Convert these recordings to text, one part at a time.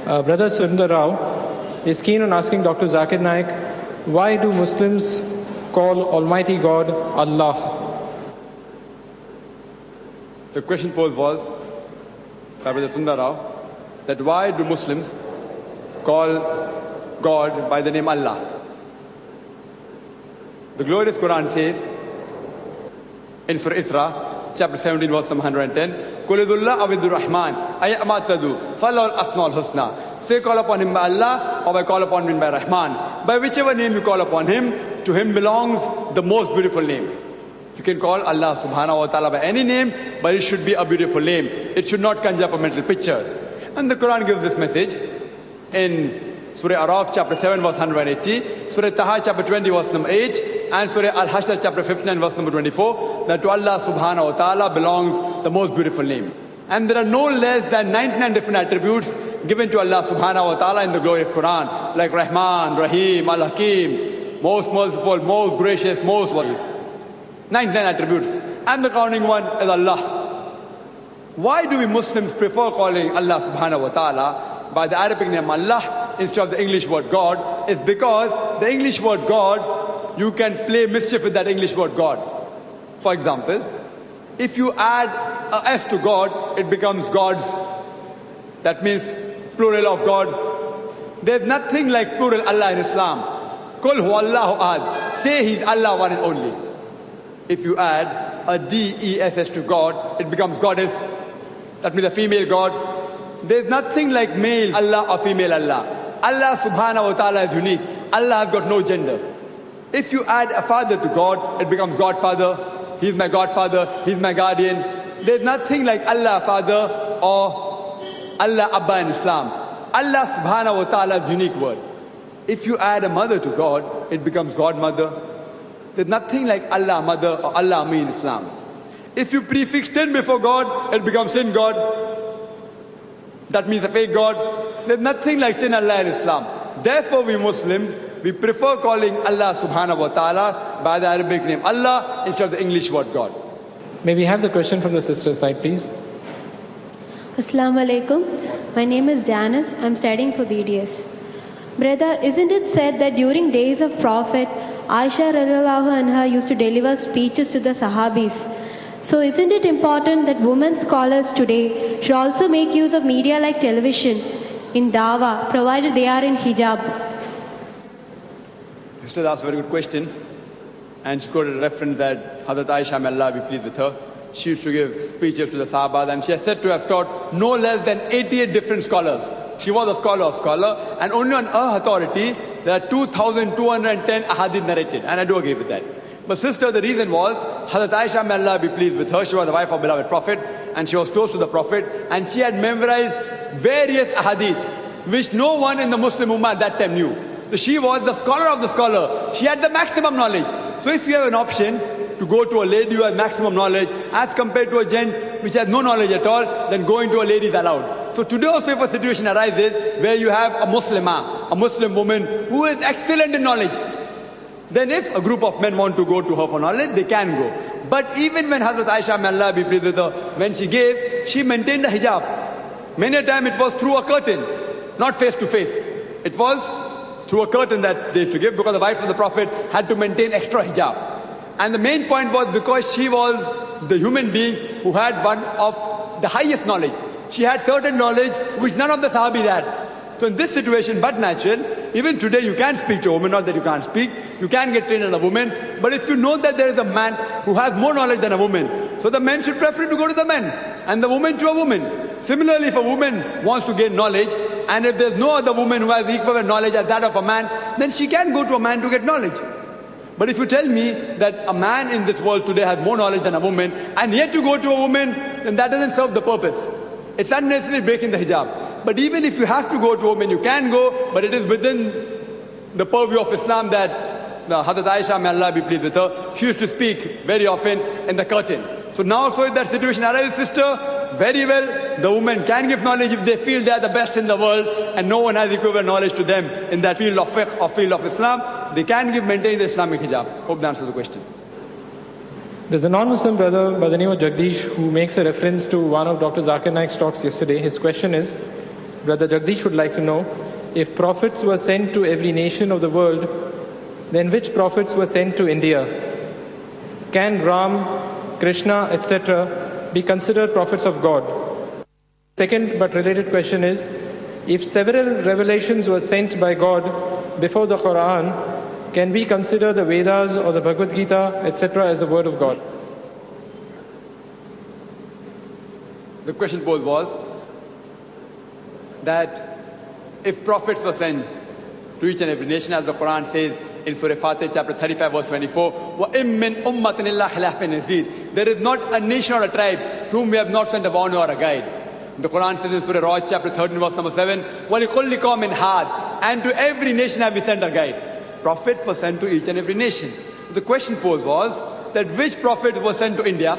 Brother Sundar Rao is keen on asking Dr. Zakir Naik, why do Muslims call Almighty God Allah? The question posed was by Brother Sundar Rao, that why do Muslims call God by the name Allah? The glorious Qur'an says in Surah Isra, chapter 17, verse number 110, Qulidullah awidur Rahman, ayyamatadu, falal asnal husna. Say, call upon him by Allah, or by call upon him by Rahman. By whichever name you call upon him, to him belongs the most beautiful name. You can call Allah subhanahu wa ta'ala by any name, but it should be a beautiful name. It should not conjure up a mental picture. And the Quran gives this message in Surah Araf, chapter 7, verse 180, Surah Taha, chapter 20, verse number 8, and Surah Al-Hashr, chapter 59, verse number 24, that to Allah subhanahu wa ta'ala belongs the most beautiful name. And there are no less than 99 different attributes given to Allah subhanahu wa ta'ala in the glorious Quran, like Rahman, Rahim, Al-Hakim, most merciful, most gracious, most wise. 99 attributes. And the crowning one is Allah. Why do we Muslims prefer calling Allah subhanahu wa ta'ala by the Arabic name Allah instead of the English word God? It's because the English word God, you can play mischief with that English word God. For example, if you add a S to God, it becomes gods. That means plural of God. There's nothing like plural Allah in Islam. Qul huwa Allahu ahad. Say He's Allah, one and only. If you add a D-E-S-S to God, it becomes goddess. That means a female God. There's nothing like male Allah or female Allah. Allah subhanahu wa ta'ala is unique. Allah has got no gender. If you add a father to God, it becomes Godfather. He's my Godfather. He's my guardian. There's nothing like Allah Father or Allah Abba in Islam. Allah subhanahu wa ta'ala is unique word. If you add a mother to God, it becomes Godmother. There's nothing like Allah Mother or Allah Ami in Islam. If you prefix tin before God, it becomes tin God. That means a fake God. There's nothing like tin Allah in Islam. Therefore, we Muslims, we prefer calling Allah subhanahu wa ta'ala by the Arabic name Allah instead of the English word God. May we have the question from the sister side, please? Assalamu alaikum. My name is Janice. I'm studying for BDS. Brother, isn't it said that during days of Prophet, Aisha radiallahu anha used to deliver speeches to the Sahabis? So isn't it important that women scholars today should also make use of media like television in Dawah, provided they are in hijab? Sister asked a very good question. And she's got a reference that Hazrat Aisha, may Allah be pleased with her, she used to give speeches to the Sahabas, and she is said to have taught no less than 88 different scholars. She was a scholar of scholar, and only on her authority, there are 2,210 ahadith narrated, and I do agree with that. But sister, the reason was, Hazrat Aisha, may Allah be pleased with her, she was the wife of beloved Prophet, and she was close to the Prophet, and she had memorized various ahadith, which no one in the Muslim Ummah at that time knew. So she was the scholar of the scholar. She had the maximum knowledge. So if you have an option to go to a lady who has maximum knowledge, as compared to a gent which has no knowledge at all, then going to a lady is allowed. So today also if a situation arises where you have a Muslimah, a Muslim woman who is excellent in knowledge, then if a group of men want to go to her for knowledge, they can go. But even when Hazrat Aisha, may Allah be pleased with her, when she gave, she maintained a hijab. Many a time it was through a curtain, not face to face. It was through a curtain that they used to give, because the wives of the Prophet had to maintain extra hijab. And the main point was because she was the human being who had one of the highest knowledge. She had certain knowledge which none of the Sahabis had. So in this situation, but natural, even today you can speak to a woman, not that you can't speak. You can get trained on a woman. But if you know that there is a man who has more knowledge than a woman, so the man should prefer to go to the man and the woman to a woman. Similarly, if a woman wants to gain knowledge, and if there's no other woman who has equal knowledge as that of a man, then she can go to a man to get knowledge. But if you tell me that a man in this world today has more knowledge than a woman, and yet to go to a woman, then that doesn't serve the purpose. It's unnecessarily breaking the hijab. But even if you have to go to a woman, you can go, but it is within the purview of Islam that Hazrat Aisha, may Allah be pleased with her, she used to speak very often in the curtain. So now, so if that situation arises, sister, very well, the woman can give knowledge if they feel they are the best in the world and no one has equivalent knowledge to them in that field of fiqh or field of Islam, they can give, maintain the Islamic hijab. Hope that answers the question. There's a non-Muslim brother by the name of Jagdish who makes a reference to one of Dr. Zakir Naik's talks yesterday. His question is, Brother Jagdish would like to know, if prophets were sent to every nation of the world, then which prophets were sent to India? Can Ram, Krishna, etc. be considered prophets of God? Second but related question is, if several revelations were sent by God before the Qur'an, can we consider the Vedas or the Bhagavad Gita, etc. as the word of God? The question posed was that if prophets were sent to each and every nation, as the Quran says in Surah Fatih, chapter 35, verse 24, وَإِم مِّنْ أُمَّةٍ إِلَّا خِلَافٍ يَزِيدُ. There is not a nation or a tribe to whom we have not sent a warner or a guide. The Quran says in Surah Ra'd, chapter 13, verse number 7, وَلِكُلِّ قَوْمٍ هَادٍ. And to every nation have we sent a guide. Prophets were sent to each and every nation. The question posed was that which prophet was sent to India?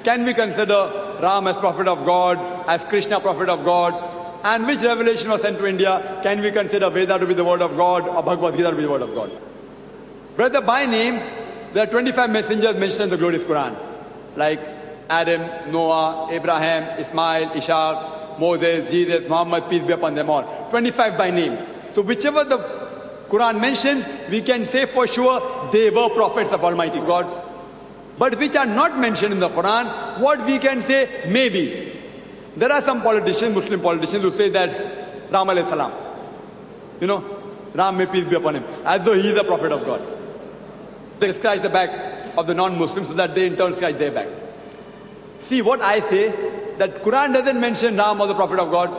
Can we consider Ram as prophet of God, as Krishna prophet of God? And which revelation was sent to India? Can we consider Veda to be the word of God or Bhagavad Gita to be the word of God? Brother, by name, there are 25 messengers mentioned in the glorious Quran, like Adam, Noah, Abraham, Ismail, Ishaq, Moses, Jesus, Muhammad, peace be upon them all. 25 by name. So whichever the Quran mentions, we can say for sure they were prophets of Almighty God. But which are not mentioned in the Quran, what we can say, maybe. There are some politicians, Muslim politicians, who say that Ram alayhi salam, Ram may peace be upon him, as though he is a prophet of God. They scratch the back of the non-Muslims so that they in turn scratch their back. See, what I say, that Quran doesn't mention Ram as the prophet of God.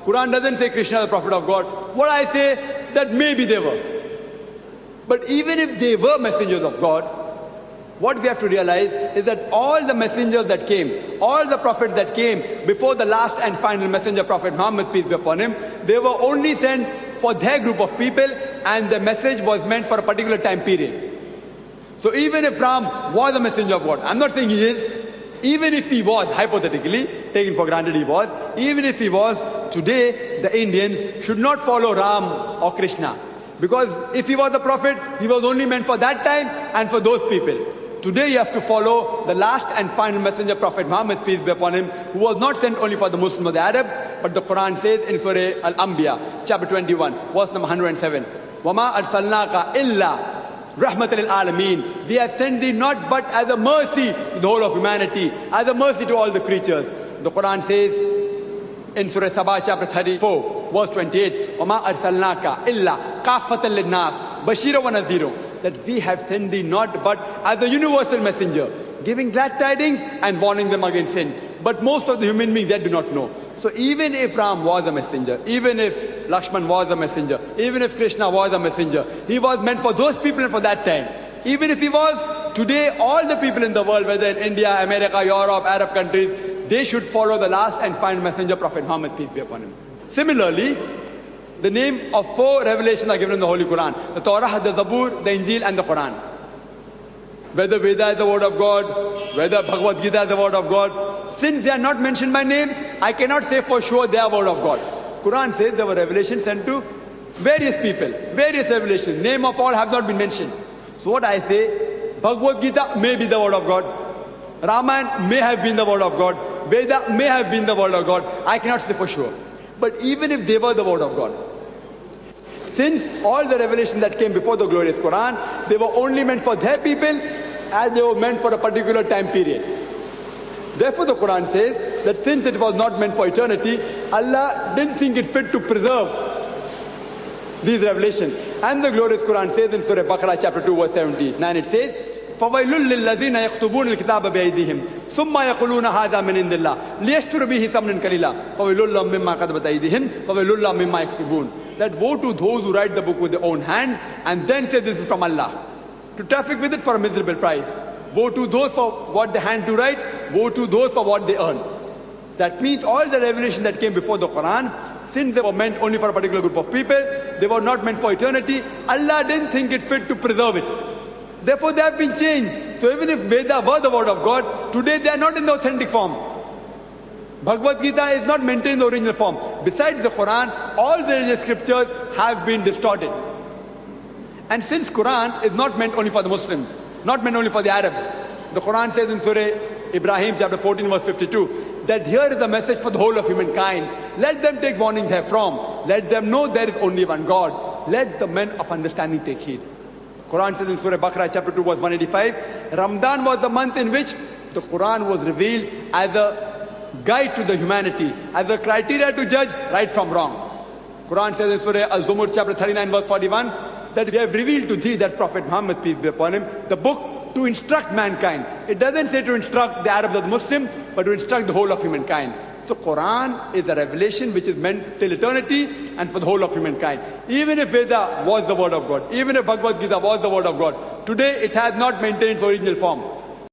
Quran doesn't say Krishna as the prophet of God. What I say, that maybe they were. But even if they were messengers of God, what we have to realize is that all the messengers that came, all the prophets that came before the last and final messenger, Prophet Muhammad, peace be upon him, they were only sent for their group of people, and the message was meant for a particular time period. So even if Ram was a messenger of God, I'm not saying he is, even if he was, hypothetically, taken for granted he was, even if he was, today the Indians should not follow Ram or Krishna. Because if he was a prophet, he was only meant for that time and for those people. Today you have to follow the last and final messenger, Prophet Muhammad, peace be upon him, who was not sent only for the Muslims or the Arabs, but the Quran says in Surah Al-Anbiya, chapter 21, verse number 107, وَمَا أَرْسَلْنَاكَ إِلَّا رَحْمَةً لِلْعَالَمِينَ. We have sent thee not but as a mercy to the whole of humanity, as a mercy to all the creatures. The Quran says in Surah Sabah, chapter 34, verse 28, وَمَا أَرْسَلْنَاكَ إِلَّا كَافَةً لِلنَّاسِ بَشِيرًا وَنَذِيرًا. That we have sent thee not but as a universal messenger, giving glad tidings and warning them against sin. But most of the human beings, they do not know. So even if Ram was a messenger, even if Lakshman was a messenger, even if Krishna was a messenger, he was meant for those people and for that time. Even if he was, today all the people in the world, whether in India, America, Europe, Arab countries, they should follow the last and final messenger, Prophet Muhammad, peace be upon him. Similarly, the name of 4 revelations are given in the Holy Quran: the Torah, the Zabur, the Injil, and the Quran. Whether Veda is the word of God, whether Bhagavad Gita is the word of God, since they are not mentioned by name, I cannot say for sure they are word of God. Quran says there were revelations sent to various people, various revelations. Name of all have not been mentioned. So what I say, Bhagavad Gita may be the word of God, Ramayana may have been the word of God, Veda may have been the word of God. I cannot say for sure. But even if they were the word of God, since all the revelations that came before the glorious Quran, they were only meant for their people, as they were meant for a particular time period. Therefore the Quran says that since it was not meant for eternity, Allah didn't think it fit to preserve these revelations. And the glorious Quran says in Surah Baqarah chapter 2 verse 79, it says, فَوَيْلٌ لِلَّذِينَ يَكْتُبُونَ الْكِتَابَ بِأَيْدِيهِمْ ثُمَّ يَقُولُونَ هَذَا مِنْ عِنْدِ اللَّهِ لِيَشْتَرُوا بِهِ ثَمَنًا قَلِيلًا فَوَيْلٌ لَهُم مِّمَّا كَتَبَتْ أَيْدِيهِمْ وَوَيْلٌ لَهُم مِّمَّا يَكْسِبُونَ. That woe to those who write the book with their own hands and then say this is from Allah, to traffic with it for a miserable price. Woe to those for what they hand to write, woe to those for what they earn. That means all the revelation that came before the Quran, since they were meant only for a particular group of people, they were not meant for eternity, Allah didn't think it fit to preserve it. Therefore they have been changed. So even if Veda were the word of God, today they are not in the authentic form. Bhagavad Gita is not maintained in the original form. Besides the Quran, all the religious scriptures have been distorted. And since Quran is not meant only for the Muslims, not meant only for the Arabs, the Quran says in Surah Ibrahim chapter 14 verse 52, that here is a message for the whole of humankind. Let them take warning therefrom. Let them know there is only one God. Let the men of understanding take heed. Quran says in Surah Baqarah chapter 2 verse 185, Ramadan was the month in which the Quran was revealed as a guide to the humanity, as a criteria to judge right from wrong. Quran says in Surah Al-Zumur chapter 39 verse 41 that we have revealed to thee, that's Prophet Muhammad, peace be upon him, the book to instruct mankind. It doesn't say to instruct the Arabs or the Muslim, but to instruct the whole of humankind. So Quran is a revelation which is meant till eternity and for the whole of humankind. Even if Veda was the word of God, even if Bhagavad Gita was the word of God, today it has not maintained its original form.